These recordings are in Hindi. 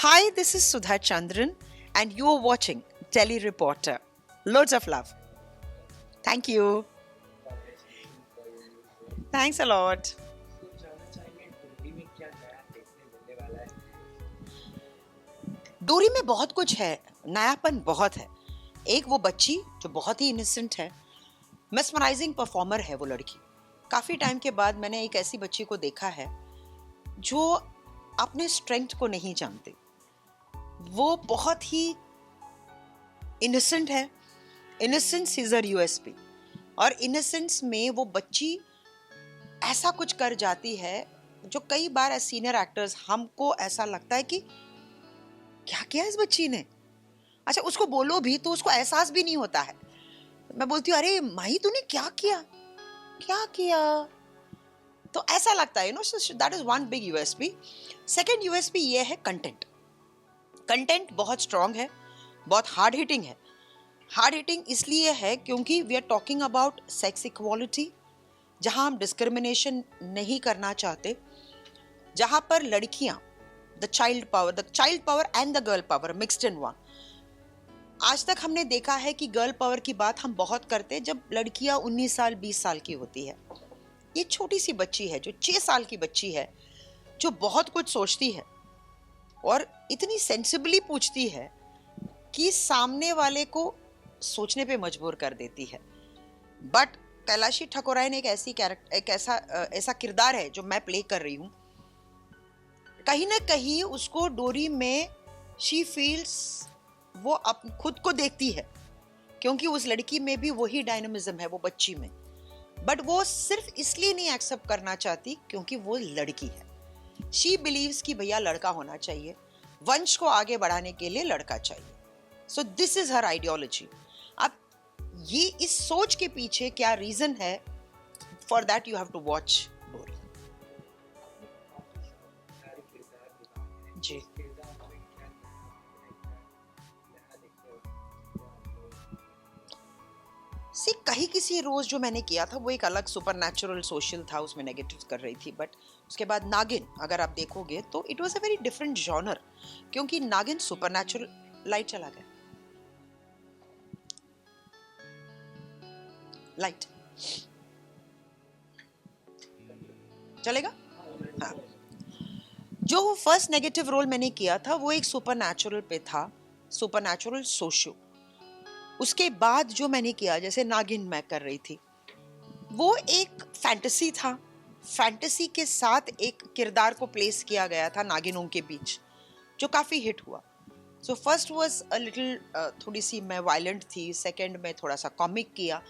Hi, this is Sudha Chandran, and you're watching Delhi Reporter. Loads of love. Thank you. Thanks a lot. डोरी में बहुत कुछ है, नयापन बहुत है. एक वो बच्ची जो बहुत ही इनोसेंट है, मेस्मराइजिंग परफॉर्मर है वो लड़की. काफी टाइम के बाद मैंने एक ऐसी बच्ची को देखा है जो अपने स्ट्रेंथ को नहीं जानती. वो बहुत ही इनोसेंट है. Innocence is a USP. और इनोसेंस में वो बच्ची ऐसा कुछ कर जाती है जो कई बार एज सीनियर एक्टर्स हमको ऐसा लगता है कि क्या किया इस बच्ची ने. अच्छा, उसको बोलो भी तो उसको एहसास भी नहीं होता है. मैं बोलती हूँ, अरे माही तूने क्या किया, क्या किया. तो ऐसा लगता है, that is one big USP. Second USP ये है कंटेंट. कंटेंट बहुत स्ट्रांग है, बहुत हार्ड हिटिंग है. हार्ड हिटिंग इसलिए है क्योंकि we are talking about sex equality, जहां हम डिस्क्रिमिनेशन नहीं करना चाहते, जहां पर लड़कियां, the child power and the girl power mixed in one. आज तक हमने देखा है कि गर्ल पावर की बात हम बहुत करते हैं जब लड़कियां 19 साल 20 साल की होती है. ये छोटी सी बच्ची है जो 6 साल की बच्ची है, जो बहुत कुछ सोचती है और इतनी सेंसिबली पूछती है कि सामने वाले को सोचने पे मजबूर कर देती है. बट कैलाशी ठाकुराय ने एक ऐसा किरदार है जो मैं प्ले कर रही हूँ. कहीं ना कहीं उसको डोरी में शी फील्स, वो खुद को देखती है क्योंकि उस लड़की में भी वही डायनामिज्म है वो बच्ची में. बट वो सिर्फ इसलिए नहीं एक्सेप्ट करना चाहती क्योंकि वो लड़की है. शी बिलीव्स कि भैया लड़का होना चाहिए, वंश को आगे बढ़ाने के लिए लड़का चाहिए. So this is her ideology. अब ये इस सोच के पीछे क्या रीजन है, for that you have to watch Dori. जी, सी कहीं किसी रोज जो मैंने किया था वो एक अलग सुपर नेचुरल सोशल था, उसमें नेगेटिव कर रही थी. बट उसके बाद नागिन अगर आप देखोगे तो it was a very different genre, क्योंकि नागिन सुपर नेचुरल. लाइट चला गया, लाइट चलेगा. हाँ, जो फर्स्ट नेगेटिव रोल मैंने किया था वो एक सुपर नेचुरल पे था, सुपर नेचुरल सोशो. उसके बाद जो मैंने किया, जैसे नागिन मैं कर रही थी, वो एक फैंटेसी था. फैंटेसी के साथ एक किरदार को प्लेस किया गया था नागिनों के बीच, जो काफी हिट हुआ. So first was a little, थोड़ी सी मैं वायलेंट थी. सेकंड में थोड़ा सा कॉमिक किया.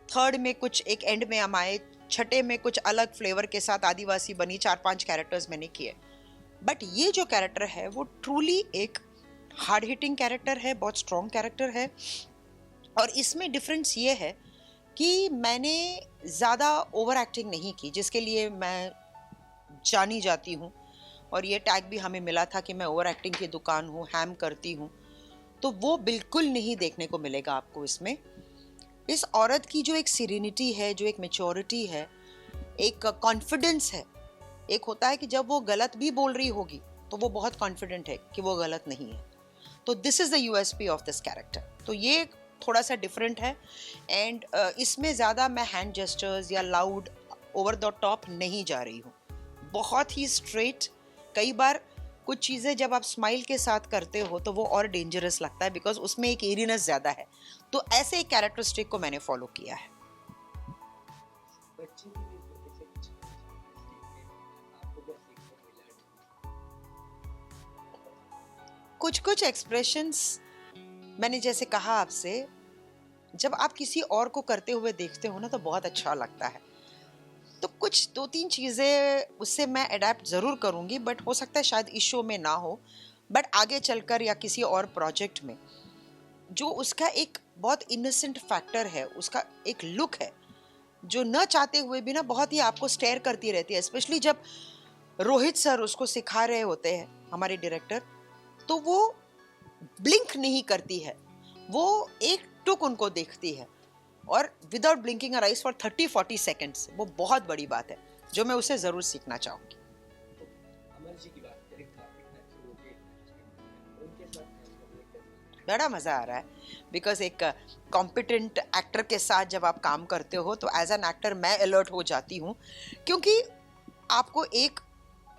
थर्ड में कुछ एक एंड में हम आए. छठे में कुछ अलग फ्लेवर के साथ आदिवासी बनी. 4-5 कैरेक्टर्स मैंने किए. बट ये जो कैरेक्टर है वो ट्रूली एक हार्ड हिटिंग कैरेक्टर है, बहुत स्ट्रॉन्ग कैरेक्टर है. और इसमें डिफरेंस ये है कि मैंने ज़्यादा ओवर एक्टिंग नहीं की, जिसके लिए मैं जानी जाती हूँ. और ये टैग भी हमें मिला था कि मैं ओवर एक्टिंग की दुकान हूँ, हैम करती हूँ. तो वो बिल्कुल नहीं देखने को मिलेगा आपको इसमें. इस औरत की जो एक सीरेनिटी है, जो एक मेच्योरिटी है, एक कॉन्फिडेंस है. एक होता है कि जब वो गलत भी बोल रही होगी तो वो बहुत कॉन्फिडेंट है कि वो गलत नहीं है. तो this is the USP of this character. तो ये थोड़ा सा डिफरेंट है. एंड इसमें ज़्यादा मैं हैंड जेस्चर्स या लाउड ओवर द टॉप नहीं जा रही हूँ. बहुत ही स्ट्रेट. कई बार कुछ चीज़ें जब आप स्माइल के साथ करते हो तो वो और डेंजरस लगता है, बिकॉज उसमें एक एरीनेस ज़्यादा है. तो ऐसे एक कैरेक्टरिस्टिक को मैंने फॉलो किया है. कुछ कुछ एक्सप्रेशंस मैंने जैसे कहा आपसे, जब आप किसी और को करते हुए देखते हो ना तो बहुत अच्छा लगता है. तो कुछ 2-3 चीज़ें उससे मैं अडेप्ट ज़रूर करूँगी, बट हो सकता है शायद इस शो में ना हो, बट आगे चलकर या किसी और प्रोजेक्ट में. जो उसका एक बहुत इनोसेंट फैक्टर है, उसका एक लुक है जो न चाहते हुए भी ना बहुत ही आपको स्टेयर करती रहती है. स्पेशली जब रोहित सर उसको सिखा रहे होते हैं, हमारे डायरेक्टर, तो वो ब्लिंक नहीं करती है. वो एक टुक उनको देखती है और without blinking a eyes for 30-40 seconds. वो बहुत बड़ी बात है जो मैं उसे ज़रूर सीखना चाहूँगी. उनके साथ काम करने का? बड़ा मज़ा आ रहा है बिकॉज एक कॉम्पिटेंट एक्टर के साथ जब आप काम करते हो तो एज एन एक्टर मैं अलर्ट हो जाती हूँ, क्योंकि आपको एक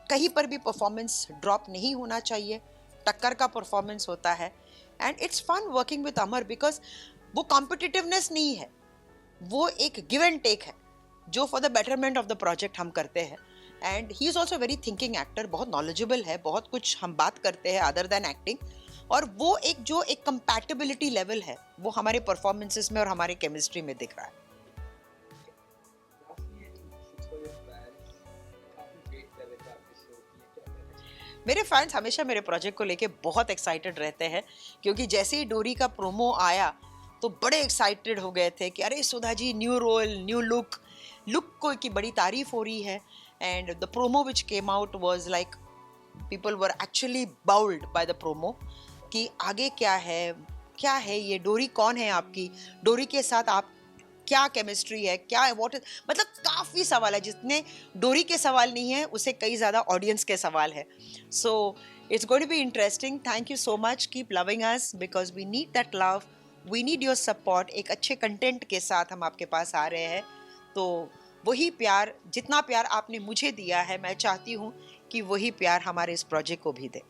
कहीं पर भी परफॉर्मेंस ड्रॉप नहीं होना चाहिए, टक्कर का परफॉर्मेंस होता है। And it's fun working with Amar because वो कॉम्पिटिटिवनेस नहीं है, वो एक गिव एंड टेक है जो for the betterment of the project हम करते हैं। And he is also very thinking actor, बहुत नॉलेजेबल है, बहुत कुछ हम बात करते हैं अदर देन एक्टिंग। और वो एक जो एक कंपैटिबिलिटी लेवल है वो हमारे परफॉर्मेंसेस में और हमारे केमिस्ट्री में दिख रहा है। Lastly any message for your fans, काफी वेट कर रहे थे आपके शो की, क्या कहना चाहेंगे? मेरे फैंस हमेशा मेरे प्रोजेक्ट को लेके बहुत एक्साइटेड रहते हैं, क्योंकि जैसे ही डोरी का प्रोमो आया तो बड़े एक्साइटेड हो गए थे कि अरे Sudha ji, new role, new look, look को की बड़ी तारीफ हो रही है। And the promo which came out was like people were actually bowled by the promo कि आगे क्या है ये, डोरी कौन है आपकी, डोरी के साथ आप क्या केमिस्ट्री है, क्या है, व्हाट, मतलब काफ़ी सवाल है, जितने डोरी के सवाल नहीं है उसे कई ज़्यादा ऑडियंस के सवाल है। So it's going to be interesting. Thank you so much, keep loving us because we need that love, we need your support. एक अच्छे कंटेंट के साथ हम आपके पास आ रहे हैं, तो वही प्यार, जितना प्यार आपने मुझे दिया है, मैं चाहती हूँ कि वही प्यार हमारे इस प्रोजेक्ट को भी दे।